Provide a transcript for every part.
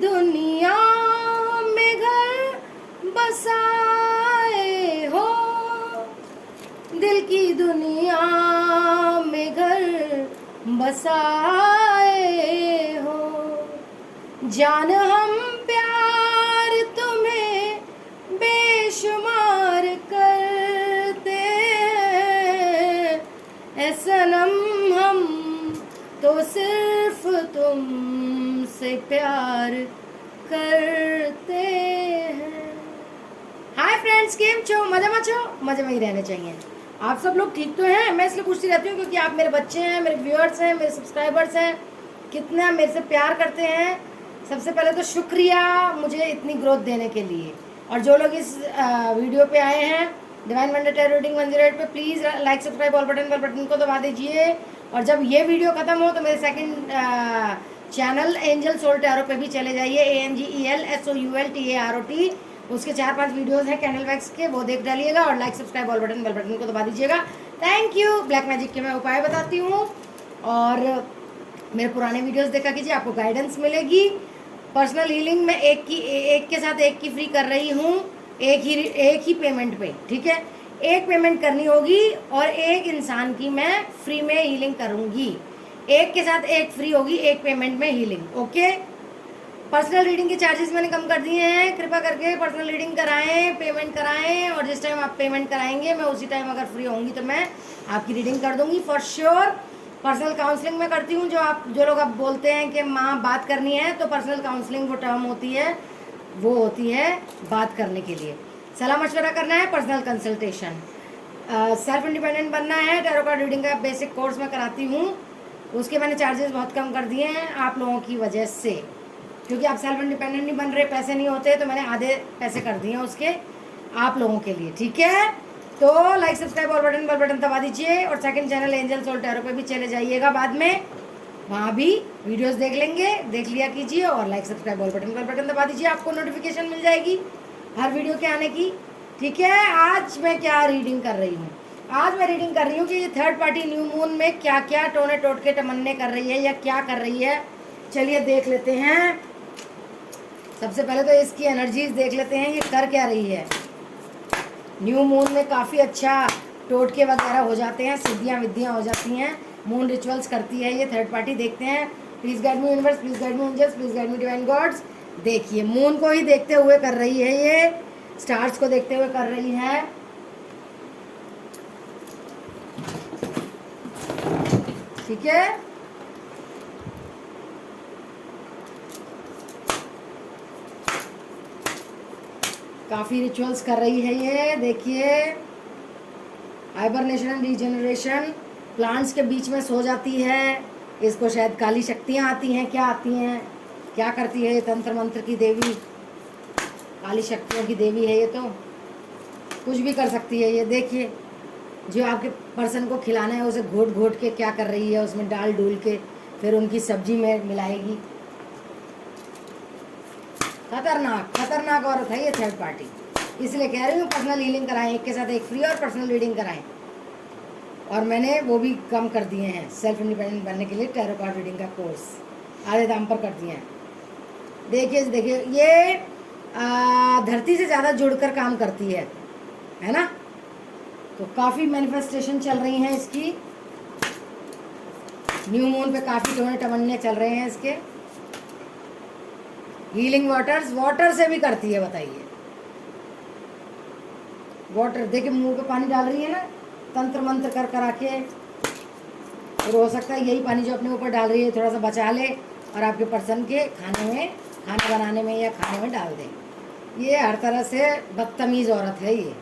दुनिया में घर बसाए हो, दिल की दुनिया में घर बसाए हो। जान हम प्यार तुम्हें बेशुमार करते हैं, ऐ सनम हम तो सिर्फ तुमसे प्यार करते हैं। हाय फ्रेंड्स, केम छो? मजे में छो? मजे में ही रहने चाहिए। आप सब लोग ठीक तो हैं? मैं इसलिए पूछती रहती हूँ क्योंकि आप मेरे बच्चे हैं, मेरे व्यूअर्स हैं, मेरे सब्सक्राइबर्स हैं, कितना मेरे से प्यार करते हैं। सबसे पहले तो शुक्रिया मुझे इतनी ग्रोथ देने के लिए। और जो लोग इस वीडियो पे आए हैं डिवाइन वंडर टैरो रीडिंग 108 पे, please like subscribe all button को दबा दीजिए। और जब ये वीडियो ख़त्म हो तो मेरे second channel angel soul tarot पे भी चले जाइए, ANGELSOULTAROT। उसके 4-5 वीडियोस हैं कैंडल वैक्स के, वो देख डालिएगा और लाइक सब्सक्राइब ऑल बटन को दबा दीजिएगा। Thank you. ब्लैक मैजिक के मैं उपाय बताती हूँ और मेरे पुराने वीडियोस देखा कीजिए, आपको गाइडेंस मिलेगी। पर्सनल हीलिंग में एक के साथ एक की फ्री कर रही हूँ, एक ही पेमेंट पे, ठीक है। एक पेमेंट करनी होगी और एक इंसान की मैं फ्री में हीलिंग करूँगी। एक के साथ एक फ्री होगी, एक पेमेंट में हीलिंग, ओके। पर्सनल रीडिंग के चार्जेस मैंने कम कर दिए हैं, कृपा करके पर्सनल रीडिंग कराएं, पेमेंट कराएं। और जिस टाइम आप पेमेंट कराएंगे मैं उसी टाइम अगर फ्री होंगी तो मैं आपकी रीडिंग कर दूंगी फॉर श्योर। पर्सनल काउंसलिंग में करती हूँ। जो लोग आप बोलते हैं कि माँ बात करनी है, तो पर्सनल काउंसलिंग वो टर्म होती है, वो होती है बात करने के लिए। सलाह मशवरा करना है, पर्सनल कंसल्टेशन। सेल्फ इंडिपेंडेंट बनना है, टैरो कार्ड रीडिंग का बेसिक कोर्स मैं कराती हूँ, उसके मैंने चार्जेस बहुत कम कर दिए हैं आप लोगों की वजह से, क्योंकि आप सेल्फ इंडिपेंडेंट नहीं बन रहे, पैसे नहीं होते, तो मैंने आधे पैसे कर दिए हैं उसके आप लोगों के लिए, ठीक है। तो लाइक सब्सक्राइब और बटन दबा दीजिए। और second channel angel soul tarot पे भी चले जाइएगा बाद में, वहाँ भी वीडियोस देख लिया कीजिए। और लाइक सब्सक्राइब और बटन दबा दीजिए, आपको नोटिफिकेशन मिल जाएगी हर वीडियो के आने की, ठीक है। आज मैं क्या रीडिंग कर रही हूँ? आज मैं रीडिंग कर रही हूँ कि ये थर्ड पार्टी न्यू मून में क्या क्या टोने टोटके तमन्ने कर रही है या क्या कर रही है। चलिए देख लेते हैं। सबसे पहले तो इसकी एनर्जीज देख लेते हैं, ये कर क्या रही है। न्यू मून में काफ़ी अच्छा टोटके वगैरह हो जाते हैं, सिद्धियाँ विद्याँ हो जाती हैं, मून रिचुअल्स करती है ये थर्ड पार्टी। देखते हैं। Please guide me universe, please guide me angels, please guide me divine gods. देखिए मून को ही देखते हुए कर रही है ये, स्टार्स को देखते हुए कर रही है, ठीक है। काफ़ी रिचुअल्स कर रही है ये, देखिए। हाइबरनेशन एंड रीजनरेशन, प्लांट्स के बीच में सो जाती है, इसको शायद काली शक्तियाँ आती हैं, क्या आती हैं, क्या करती है ये तंत्र मंत्र की देवी, काली शक्तियों की देवी है ये, तो कुछ भी कर सकती है ये। देखिए जो आपके पर्सन को खिलाना है उसे घोट घोट के क्या कर रही है, उसमें डाल डूल के फिर उनकी सब्जी में मिलाएगी। खतरनाक औरत है ये थर्ड पार्टी, इसलिए कह रही हूँ पर्सनल हीलिंग कराएं, एक के साथ एक फ्री और पर्सनल रीडिंग कराएं। और मैंने वो भी कम कर दिए हैं, सेल्फ इंडिपेंडेंट बनने के लिए टैरो कार्ड रीडिंग का कोर्स आधे दाम पर कर दिए हैं। देखिए ये धरती से ज़्यादा जुड़कर काम करती है ना। तो काफ़ी मैनिफेस्टेशन चल रही हैं इसकी, न्यू मून पे काफ़ी टोने टमन्ने चल रहे हैं इसके। हीलिंग वाटर से भी करती है, बताइए। वाटर देखिए मुंह पे पानी डाल रही है ना, तंत्र मंत्र कर कर आके। और हो सकता है यही पानी जो अपने ऊपर डाल रही है थोड़ा सा बचा ले और आपके पर्सन के खाना बनाने में या खाने में डाल दे। ये हर तरह से बदतमीज़ औरत है ये,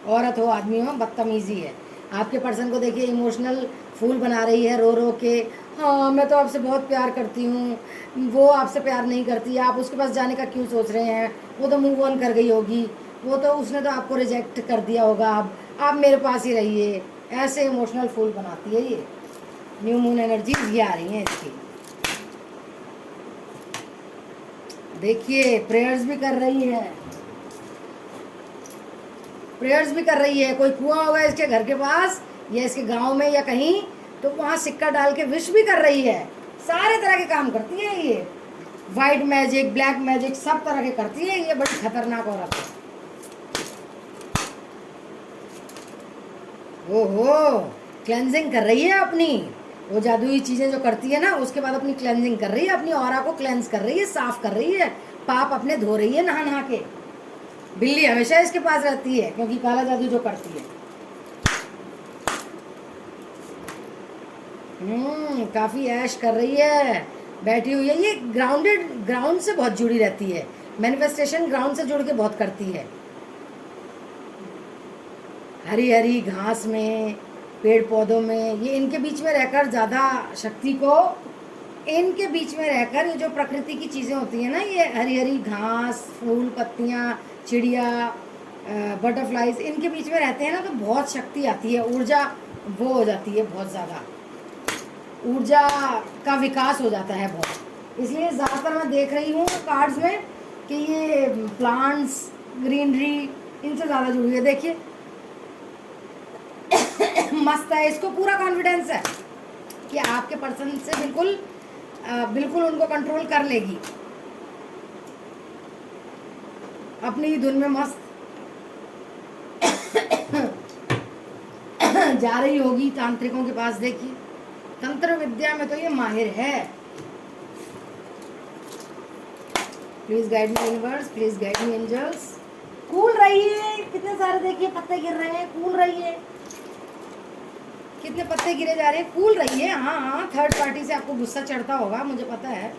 औरत हो आदमी हो, बदतमीज़ी है। आपके पर्सन को देखिए इमोशनल फूल बना रही है, रो रो के। हाँ मैं तो आपसे बहुत प्यार करती हूँ, वो आपसे प्यार नहीं करती, आप उसके पास जाने का क्यों सोच रहे हैं, वो तो मूव ऑन कर गई होगी, वो तो उसने तो आपको रिजेक्ट कर दिया होगा, आप मेरे पास ही रहिए। ऐसे इमोशनल फूल बनाती है ये। न्यू मून एनर्जी ये आ रही हैं इसकी। देखिए प्रेयर्स भी कर रही है, कोई कुआं होगा इसके घर के पास या इसके गांव में या कहीं, तो वहाँ सिक्का डाल के विश भी कर रही है। सारे तरह के काम करती है ये। वाइट मैजिक, ब्लैक मैजिक, सब तरह के करती है। ये बड़ी खतरनाक औरत है। ओहो, क्लेंजिंग कर रही है अपनी। वो जादुई चीजें जो करती है ना, उसके बाद अपनी क्लेंजिंग कर रही है, अपनी ऑरा को क्लेंज कर रही है, साफ कर रही है, पाप अपने धो रही है नहा नहा के। बिल्ली हमेशा इसके पास रहती है क्योंकि काला जादू जो करती है। काफी ऐश कर रही है, बैठी हुई है। ये ग्राउंड से बहुत जुड़ी रहती है। मैनिफेस्टेशन ग्राउंड से जुड़ के बहुत करती है। हरी हरी घास में, पेड़ पौधों में, ये इनके बीच में रहकर ज़्यादा शक्ति को, इनके बीच में रहकर ये जो प्रकृति की चीज़ें होती हैं ना, ये हरी हरी घास, फूल, पत्तियाँ, चिड़िया, बटरफ्लाइज, इनके बीच में रहते हैं ना, तो बहुत शक्ति आती है, ऊर्जा वो हो जाती है, बहुत ज़्यादा ऊर्जा का विकास हो जाता है बहुत। इसलिए ज़्यादातर मैं देख रही हूँ कार्ड्स में कि ये प्लांट्स, ग्रीनरी, इनसे ज़्यादा जुड़ी है। देखिए मस्त है, इसको पूरा कॉन्फिडेंस है कि आपके पर्सन से बिल्कुल उनको कंट्रोल कर लेगी, अपनी ही धुन में मस्त जा रही होगी तांत्रिकों के पास। देखिए तंत्र विद्या में तो ये माहिर है। Please guide me universe, please guide me angels. Cool रहिए, कितने सारे देखिए पत्ते गिर रहे हैं, कूल रहिए। कितने पत्ते गिरे जा रहे हैं, कूल रहिए। हाँ, थर्ड पार्टी से आपको गुस्सा चढ़ता होगा, मुझे पता है।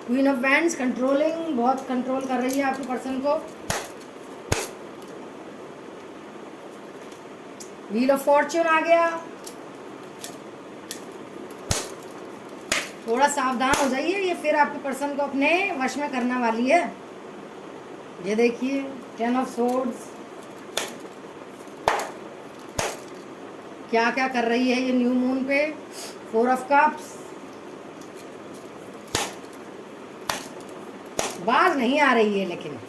क्वीन ऑफ वैंड्स कंट्रोलिंग, बहुत कंट्रोल कर रही है आपके पर्सन को। व्हील ऑफ फॉर्च्यून आ गया। थोड़ा सावधान हो जाइए, ये फिर आपके पर्सन को अपने वश में करने वाली है। ये देखिए 10 ऑफ सोर्ड्स, क्या क्या कर रही है ये न्यू मून पे। 4 ऑफ कप्स, बाज नहीं आ रही है, लेकिन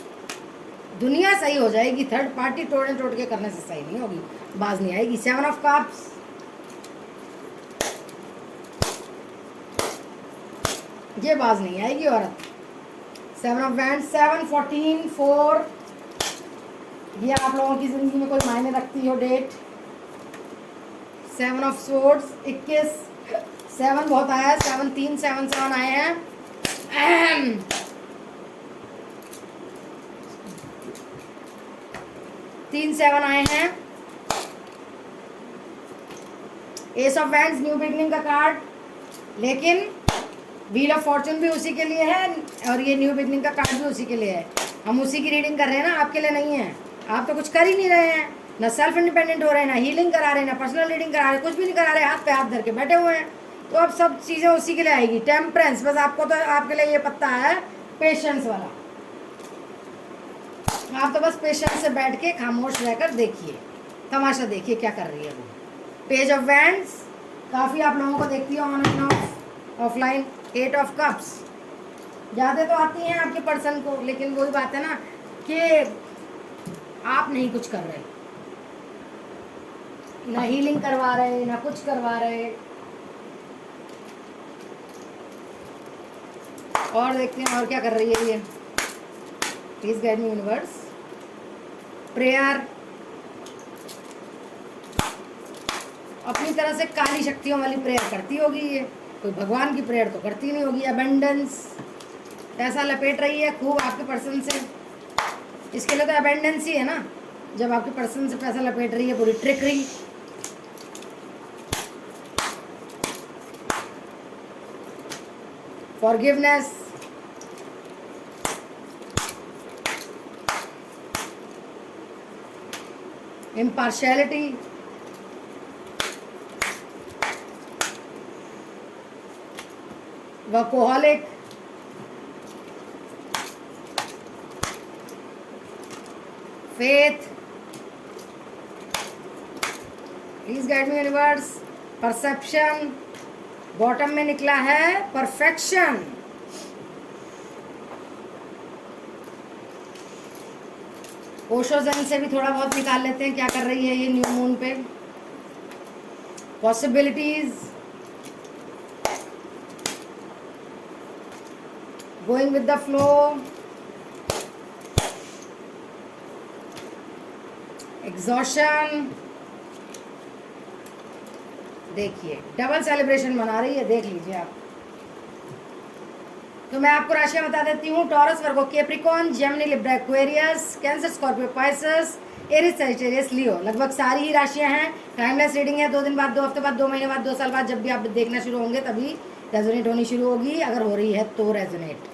दुनिया सही हो जाएगी। थर्ड पार्टी तोड़ने टोट के करने से सही नहीं होगी, बाज नहीं आएगी। 7 ऑफ कप्स, ये बाज नहीं आएगी औरत। 7 ऑफ वैंड्स, 7, 14, 4, ये आप लोगों की जिंदगी में कोई मायने रखती हो डेट। 7 ऑफ सोर्ड्स, 21, 7 बहुत आया है, 7 3 7 7 आए हैं। 3 7 आए हैं। S of wands new beginning का कार्ड, लेकिन व्हील ऑफ फॉर्चून भी उसी के लिए है और ये न्यू बिगनिंग का कार्ड भी उसी के लिए है। हम उसी की रीडिंग कर रहे हैं ना, आपके लिए नहीं है। आप तो कुछ कर ही नहीं रहे हैं, ना सेल्फ इंडिपेंडेंट हो रहे हैं, ना हीलिंग करा रहे हैं, ना पर्सनल रीडिंग करा रहे हैं, कुछ भी नहीं करा रहे, हाथ पे हाथ धर के बैठे हुए हैं। तो अब सब चीज़ें उसी के लिए आएगी। टेम्परेंस, बस आपको तो आपके लिए ये पत्ता है पेशेंस वाला। आप तो बस पेशेंस से बैठ के खामोश रहकर देखिए, तमाशा देखिए क्या कर रही है वो। पेज ऑफ वैंड्स, काफ़ी आप लोगों को देखती है on end of, offline. 8 of cups, ज़्यादा तो आती हैं आपके पर्सन को, लेकिन वही बात है ना कि आप नहीं कुछ कर रहे, ना हीलिंग करवा रहे, ना कुछ करवा रहे। और देखते हैं और क्या कर रही है ये। Please guide me universe. Prayer, अपनी तरह से काली शक्तियों वाली प्रेयर करती होगी ये, कोई भगवान की प्रेयर तो करती नहीं होगी। अबेंडेंस, पैसा लपेट रही है खूब आपके पर्सन से। इसके लिए तो अबेंडेंस ही है ना, जब आपके पर्सन से पैसा लपेट रही है, पूरी trickery. Forgiveness, impartiality, workaholic, faith. Please guide me universe. Perception, bottom में निकला है परफेक्शन। ओशो ज़ेन से भी थोड़ा बहुत निकाल लेते हैं क्या कर रही है ये न्यू मून पे। Possibilities, going with the flow, exhaustion. देखिए डबल सेलिब्रेशन मना रही है, देख लीजिए आप। तो मैं आपको राशियां बता देती हूँ। Taurus, Virgo, Capricorn, Gemini, Libra, Aquarius, Cancer, Scorpio, Pisces, Aries, Sagittarius, Leo. लगभग सारी ही राशियां हैं। टाइमलेस रीडिंग है, 2 दिन बाद, 2 हफ्ते बाद, 2 महीने बाद, 2 साल बाद, जब भी आप देखना शुरू होंगे तभी रेजोनेट होनी शुरू होगी। अगर हो रही है तो रेजोनेट।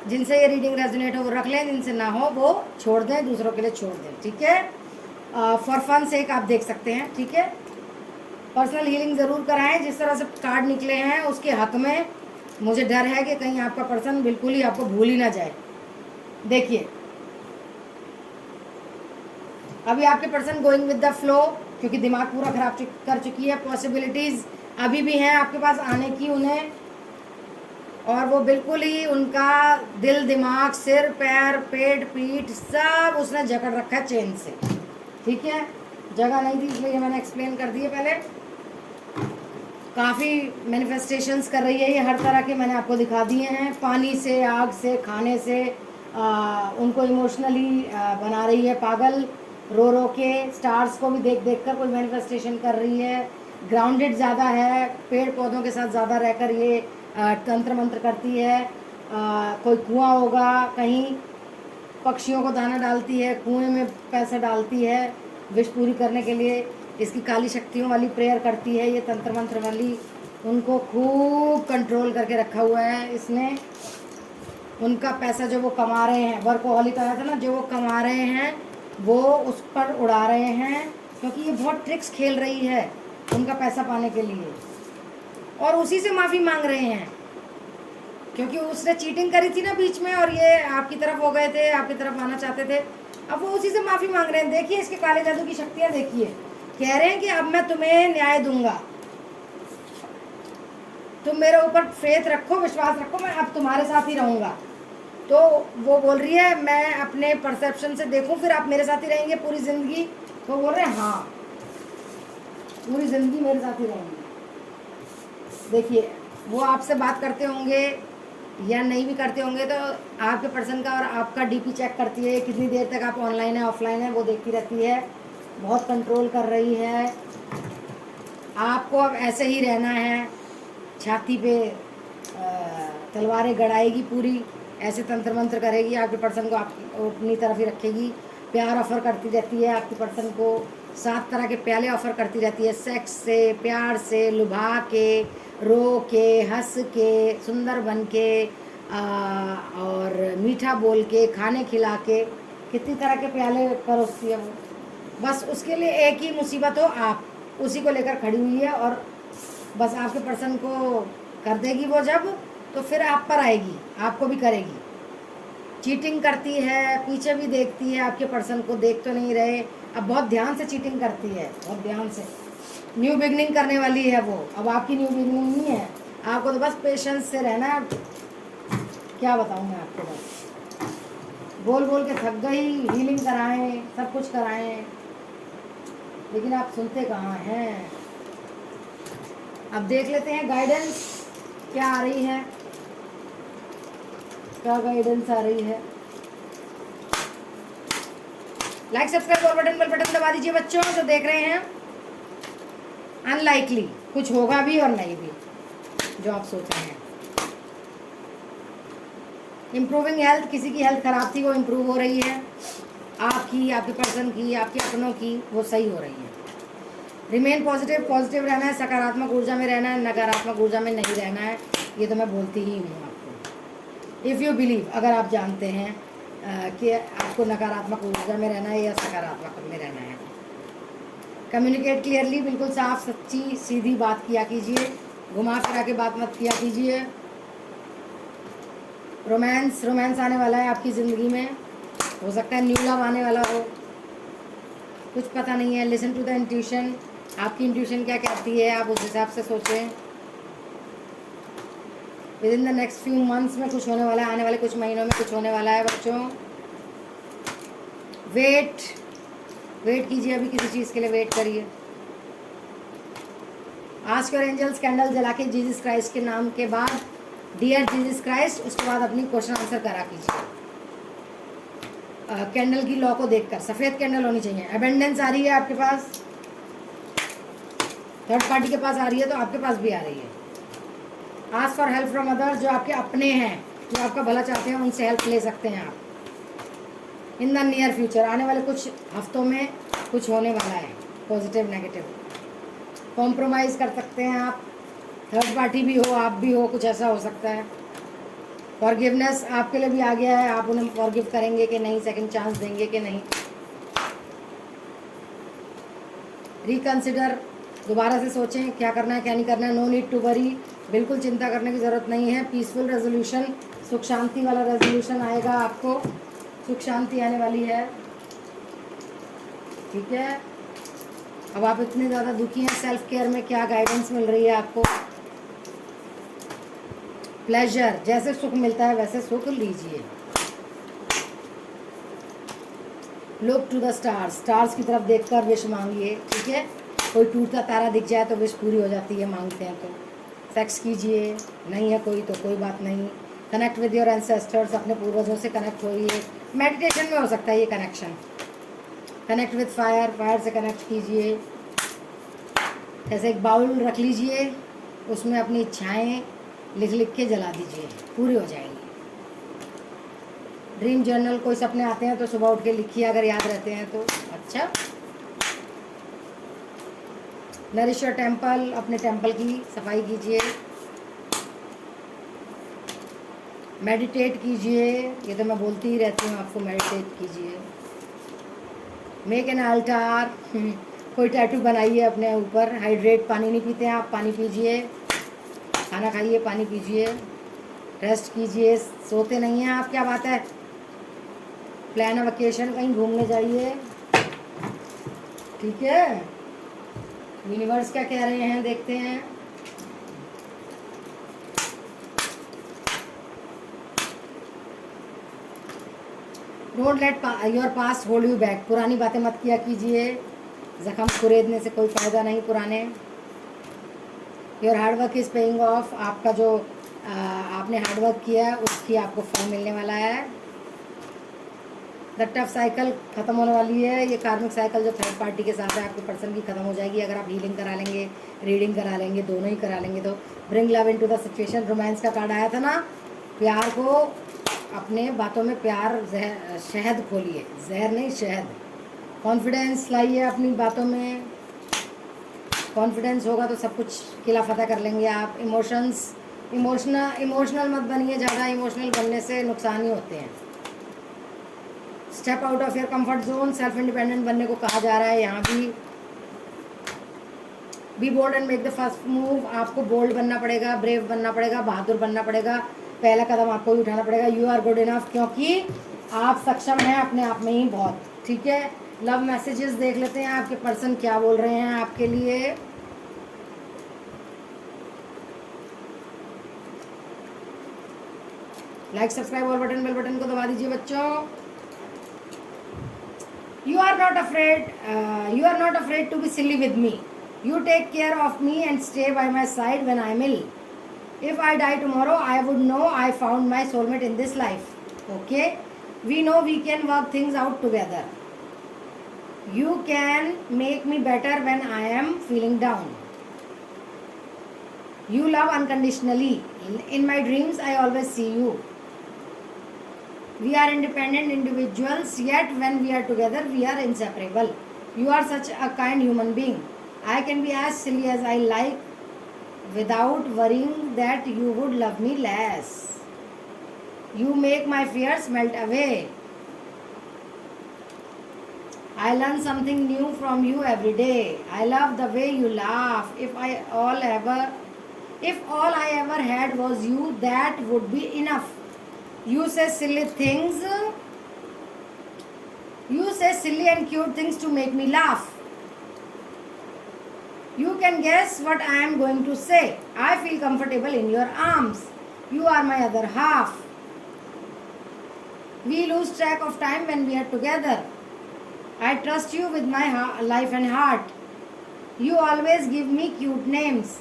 जिनसे ये रीडिंग रेजोनेट हो वो रख लें, जिनसे ना हो वो छोड़ दें, दूसरों के लिए छोड़ दें, ठीक है। फॉर फन से आप देख सकते हैं, ठीक है। पर्सनल हीलिंग ज़रूर कराएं। जिस तरह से कार्ड निकले हैं उसके हक में मुझे डर है कि कहीं आपका पर्सन बिल्कुल ही आपको भूल ही ना जाए। देखिए अभी आपके person going with the flow, क्योंकि दिमाग पूरा खराब कर चुकी है। पॉसिबिलिटीज़ अभी भी हैं आपके पास आने की उन्हें, और वो बिल्कुल ही उनका दिल, दिमाग, सिर, पैर, पेट, पीठ सब उसने जकड़ रखा है चेन से, ठीक है। जगह नहीं थी इसलिए मैंने एक्सप्लेन कर दिए पहले। काफ़ी मैनिफेस्टेशंस कर रही है ये, हर तरह के मैंने आपको दिखा दिए हैं। पानी से, आग से, खाने से, उनको इमोशनली बना रही है पागल, रो रो के। स्टार्स को भी देख देख कर कोई मैनिफेस्टेशन कर रही है। ग्राउंडेड ज़्यादा है, पेड़ पौधों के साथ ज़्यादा रहकर ये तंत्र मंत्र करती है। कोई कुआं होगा कहीं, पक्षियों को दाना डालती है, कुएं में पैसा डालती है विश पूरी करने के लिए। इसकी काली शक्तियों वाली प्रेयर करती है ये, तंत्र मंत्र वाली। उनको खूब कंट्रोल करके रखा हुआ है इसने। उनका पैसा जो वो कमा रहे हैं, वर्कोहॉलिक आया था ना, जो वो कमा रहे हैं वो उस पर उड़ा रहे हैं, क्योंकि ये बहुत ट्रिक्स खेल रही है उनका पैसा पाने के लिए। और उसी से माफ़ी मांग रहे हैं, क्योंकि उसने चीटिंग करी थी ना बीच में, और ये आपकी तरफ हो गए थे, आपकी तरफ आना चाहते थे। अब वो उसी से माफ़ी मांग रहे हैं। देखिए इसके काले जादू की शक्तियाँ देखिए। कह रहे हैं कि अब मैं तुम्हें न्याय दूंगा, तुम मेरे ऊपर फेथ रखो, विश्वास रखो, मैं अब तुम्हारे साथ ही रहूँगा। तो वो बोल रही है मैं अपने परसेप्शन से देखूं फिर आप मेरे साथ ही रहेंगे पूरी ज़िंदगी। तो बोल रहे हैं हाँ, पूरी ज़िंदगी मेरे साथ ही रहेंगे। देखिए वो आपसे बात करते होंगे या नहीं भी करते होंगे, तो आपके पर्सन का और आपका डीपी चेक करती है, कितनी देर तक आप ऑनलाइन है ऑफलाइन है वो देखती रहती है। बहुत कंट्रोल कर रही है आपको। अब ऐसे ही रहना है, छाती पे तलवारें गड़ाएगी पूरी, ऐसे तंत्र मंत्र करेगी आपके पर्सन को, आप अपनी तरफ ही रखेगी। प्यार ऑफ़र करती रहती है आपके पर्सन को, 7 तरह के प्याले ऑफ़र करती रहती है, सेक्स से, प्यार से, लुभा के, रो के, हंस के, सुंदर बन के, और मीठा बोल के, खाने खिला के, कितनी तरह के प्याले परोसती है वो। बस उसके लिए एक ही मुसीबत हो, आप उसी को लेकर खड़ी हुई है, और बस आपके पर्सन को कर देगी वो जब, तो फिर आप पर आएगी, आपको भी करेगी। चीटिंग करती है, पीछे भी देखती है आपके पर्सन को, देख तो नहीं रहे, अब बहुत ध्यान से चीटिंग करती है, बहुत ध्यान से। न्यू बिगनिंग करने वाली है वो, अब आपकी न्यू बिगनिंग नहीं है, आपको तो बस पेशेंस से रहना है। क्या बताऊँ मैं आपको, बस बोल बोल के थक गई, हीलिंग कराएं, सब कुछ कराएं, लेकिन आप सुनते कहाँ हैं। अब देख लेते हैं गाइडेंस क्या आ रही है, क्या गाइडेंस आ रही है। लाइक, सब्सक्राइब और बेल बटन दबा दीजिए बच्चों जो देख रहे हैं। अनलाइकली कुछ होगा भी और नहीं भी जो आप सोच रहे हैं। इम्प्रूविंग हेल्थ, किसी की हेल्थ खराब थी वो इम्प्रूव हो रही है, आपकी, आपके पर्सन की, आपके अपनों की, वो सही हो रही है। रिमेन पॉजिटिव, पॉजिटिव रहना है, सकारात्मक ऊर्जा में रहना है, नकारात्मक ऊर्जा में नहीं रहना है, ये तो मैं बोलती ही हूँ आपको। इफ़ यू बिलीव, अगर आप जानते हैं कि आपको नकारात्मक ऊर्जा में रहना है या सकारात्मक में रहना है। कम्युनिकेट क्लियरली, बिल्कुल साफ सच्ची सीधी बात किया कीजिए, घुमा फिरा के बात मत किया कीजिए। रोमांस आने वाला है आपकी ज़िंदगी में, हो सकता है न्यू लव आने वाला हो, कुछ पता नहीं है। लिसन टू द इंट्यूशन, आपकी इंट्यूशन क्या कहती है आप उस हिसाब से सोचें। With in the next few months में कुछ होने वाला है, आने वाले कुछ महीनों में कुछ होने वाला है बच्चों। वेट कीजिए, अभी किसी चीज़ के लिए वेट करिए। आस्क योर एंजल्स, कैंडल जला के जीसस क्राइस्ट के नाम के बाद डियर जीसस क्राइस्ट, उसके बाद अपनी क्वेश्चन आंसर करा कीजिए। कैंडल की लॉ को देखकर सफ़ेद कैंडल होनी चाहिए। अबेंडेंस आ रही है आपके पास, थर्ड पार्टी के पास आ रही है तो आपके पास भी आ रही है। Ask for help from others, जो आपके अपने हैं, जो आपका भला चाहते हैं, उनसे हेल्प ले सकते हैं आप। इन द नियर फ्यूचर, आने वाले कुछ हफ्तों में कुछ होने वाला है, पॉजिटिव नेगेटिव। कॉम्प्रोमाइज़ कर सकते हैं आप, थर्ड पार्टी भी हो, आप भी हो, कुछ ऐसा हो सकता है। फॉरगिवनेस आपके लिए भी आ गया है, आप उन्हें फॉरगिव करेंगे कि नहीं, सेकंड चांस देंगे कि नहीं। रिकंसिडर, दोबारा से सोचें क्या करना है क्या नहीं करना है। नो नीड टू वरी, बिल्कुल चिंता करने की ज़रूरत नहीं है। पीसफुल रेजोल्यूशन, सुख शांति वाला रेजोल्यूशन आएगा आपको, सुख शांति आने वाली है। ठीक है, अब आप इतने ज़्यादा दुखी हैं, सेल्फ केयर में क्या गाइडेंस मिल रही है आपको? प्लेजर, जैसे सुख मिलता है वैसे सुख लीजिए। Look to the stars, stars की तरफ देखकर विश मांगिए। ठीक है, कोई टूटता तारा दिख जाए तो विश पूरी हो जाती है, मांगते हैं तो। सेक्स कीजिए, नहीं है कोई तो कोई बात नहीं। कनेक्ट विद योर एंसेस्टर्स, अपने पूर्वजों से कनेक्ट होइए। मेडिटेशन में हो सकता है ये connection. Connect with fire, fire से कनेक्ट कीजिए। जैसे एक बाउल रख लीजिए, उसमें अपनी इच्छाएं लिख लिख के जला दीजिए, पूरी हो जाएंगी। ड्रीम जर्नल, कोई सपने आते हैं तो सुबह उठ के लिखिए, अगर याद रहते हैं तो अच्छा। नरिश योर टेम्पल, अपने टेम्पल की सफाई कीजिए। मेडिटेट कीजिए, ये तो मैं बोलती ही रहती हूँ आपको, मेडिटेट कीजिए। मेक एन अल्टार, कोई टैटू बनाइए अपने ऊपर। हाइड्रेट, पानी नहीं पीते हैं आप, पानी पीजिए। खाना खाइए, पानी पीजिए। रेस्ट कीजिए, सोते नहीं हैं आप, क्या बात है। प्लान अ वेकेशन, कहीं घूमने जाइए। ठीक है, यूनिवर्स क्या कह रहे हैं देखते हैं। Don't let your past hold you back, पुरानी बातें मत किया कीजिए, जख्म कुरेदने से कोई फ़ायदा नहीं पुराने। Your hard work is paying off, आपका जो आपने हार्डवर्क किया है उसकी आपको फल मिलने वाला है। द टफ साइकिल ख़त्म होने वाली है, ये कार्मिक साइकिल जो थर्ड पार्टी के साथ है आपके पर्सन की ख़त्म हो जाएगी, अगर आप हीलिंग करा लेंगे, रीडिंग करा लेंगे, दोनों ही करा लेंगे तो। Bring love into the situation, romance का कार्ड आया था ना, प्यार को अपने बातों में, प्यार शहद खोलिए, जहर नहीं शहद। कॉन्फिडेंस लाइए अपनी बातों में, कॉन्फिडेंस होगा तो सब कुछ किला फतह कर लेंगे आप। इमोशनल मत बनिए, ज़्यादा इमोशनल बनने से नुकसान ही होते हैं। Step out of your comfort zone, self independent बनने को कहा जा रहा है यहाँ भी। Be bold and make the first move, आपको बोल्ड बनना पड़ेगा, ब्रेव बनना पड़ेगा, बहादुर बनना पड़ेगा, पहला कदम आपको ही उठाना पड़ेगा। यू आर गुड इनफ, क्योंकि आप सक्षम हैं अपने आप में ही बहुत। ठीक है, लव मैसेजेस देख लेते हैं आपके पर्सन क्या बोल रहे हैं आपके लिए। लाइक सब्सक्राइब और बेल बटन को दबा दीजिए बच्चों। You are not afraid to be silly with me. You take care of me and stay by my side when I am ill. If I die tomorrow, I would know I found my soulmate in this life. Okay? We know we can work things out together. You can make me better when I am feeling down. You love unconditionally. In my dreams, I always see you. We are independent individuals, yet when we are together, we are inseparable. You are such a kind human being. I can be as silly as I like without worrying that you would love me less. You make my fears melt away. I learn something new from you every day. I love the way you laugh. If all I ever had was you, that would be enough. You say silly things. You say silly and cute things to make me laugh. You can guess what I am going to say. I feel comfortable in your arms. You are my other half. We lose track of time when we are together. I trust you with my life and heart. You always give me cute names.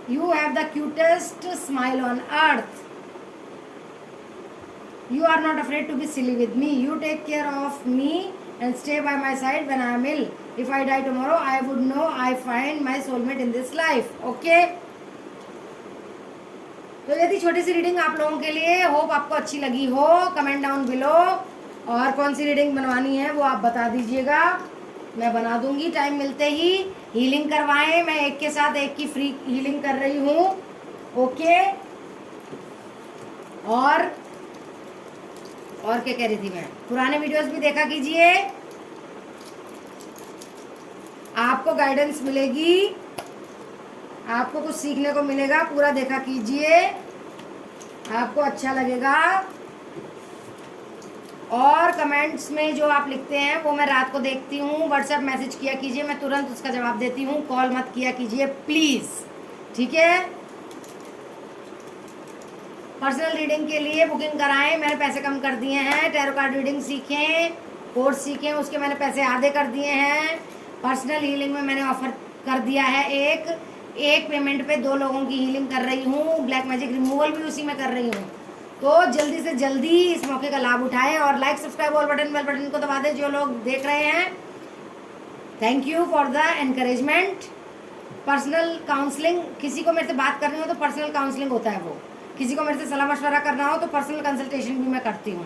You have the cutest smile on earth. You are not afraid to be silly with me. You take care of me and stay by my side when I am ill. If I die tomorrow, I would know I find my soulmate in this life. Okay? तो ये थी छोटी सी reading आप लोगों के लिए. Hope आपको अच्छी लगी हो. Comment down below. और कौन सी रीडिंग बनवानी है वो आप बता दीजिएगा, मैं बना दूंगी टाइम मिलते ही. हीलिंग करवाएं, मैं एक के साथ एक की फ्री हीलिंग कर रही हूँ. ओके. और क्या कह रही थी मैं, पुराने वीडियोस भी देखा कीजिए, आपको गाइडेंस मिलेगी, आपको कुछ सीखने को मिलेगा. पूरा देखा कीजिए, आपको अच्छा लगेगा. और कमेंट्स में जो आप लिखते हैं वो मैं रात को देखती हूँ. व्हाट्सएप मैसेज किया कीजिए, मैं तुरंत उसका जवाब देती हूँ. कॉल मत किया कीजिए प्लीज़. ठीक है. पर्सनल रीडिंग के लिए बुकिंग कराएं, मैंने पैसे कम कर दिए हैं. टैरो कार्ड रीडिंग सीखें, कोर्स सीखें, उसके मैंने पैसे आधे कर दिए हैं. पर्सनल हीलिंग में मैंने ऑफर कर दिया है एक पेमेंट पे 2 लोगों की हीलिंग कर रही हूँ. ब्लैक मैजिक रिमूवल भी उसी में कर रही हूँ. तो जल्दी से जल्दी इस मौके का लाभ उठाएं और like subscribe all button bell button को दबा दें. जो लोग देख रहे हैं, thank you for the encouragement. Personal counselling, किसी को मेरे से बात करनी हो तो पर्सनल काउंसलिंग होता है वो. किसी को मेरे से सलाह मशवरा करना हो तो पर्सनल कंसल्टेशन भी मैं करती हूँ.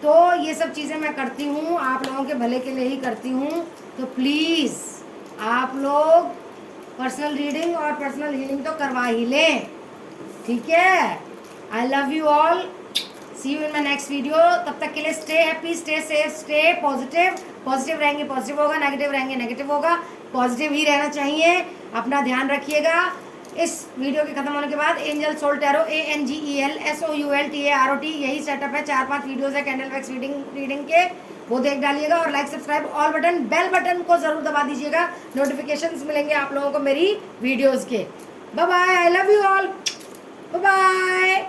तो ये सब चीज़ें मैं करती हूँ आप लोगों के भले के लिए ही करती हूँ. तो प्लीज़ आप लोग पर्सनल रीडिंग और पर्सनल हीलिंग तो करवा ही लें. ठीक है. I love you all. See you in my next video. तब तक के लिए stay happy, stay safe, stay positive. Positive रहेंगे पॉजिटिव होगा, नेगेटिव रहेंगे नेगेटिव होगा. पॉजिटिव ही रहना चाहिए. अपना ध्यान रखिएगा. इस वीडियो के खत्म होने के बाद angel soul tarot ANGEL SOULTAROT यही सेटअप है. 4-5 वीडियोस है कैंडल वैक्स रीडिंग के, वो देख डालिएगा. और like subscribe all button bell button को जरूर दबा दीजिएगा. नोटिफिकेशंस मिलेंगे आप लोगों को मेरी वीडियोस के. Bye bye. I love you all. Bye bye.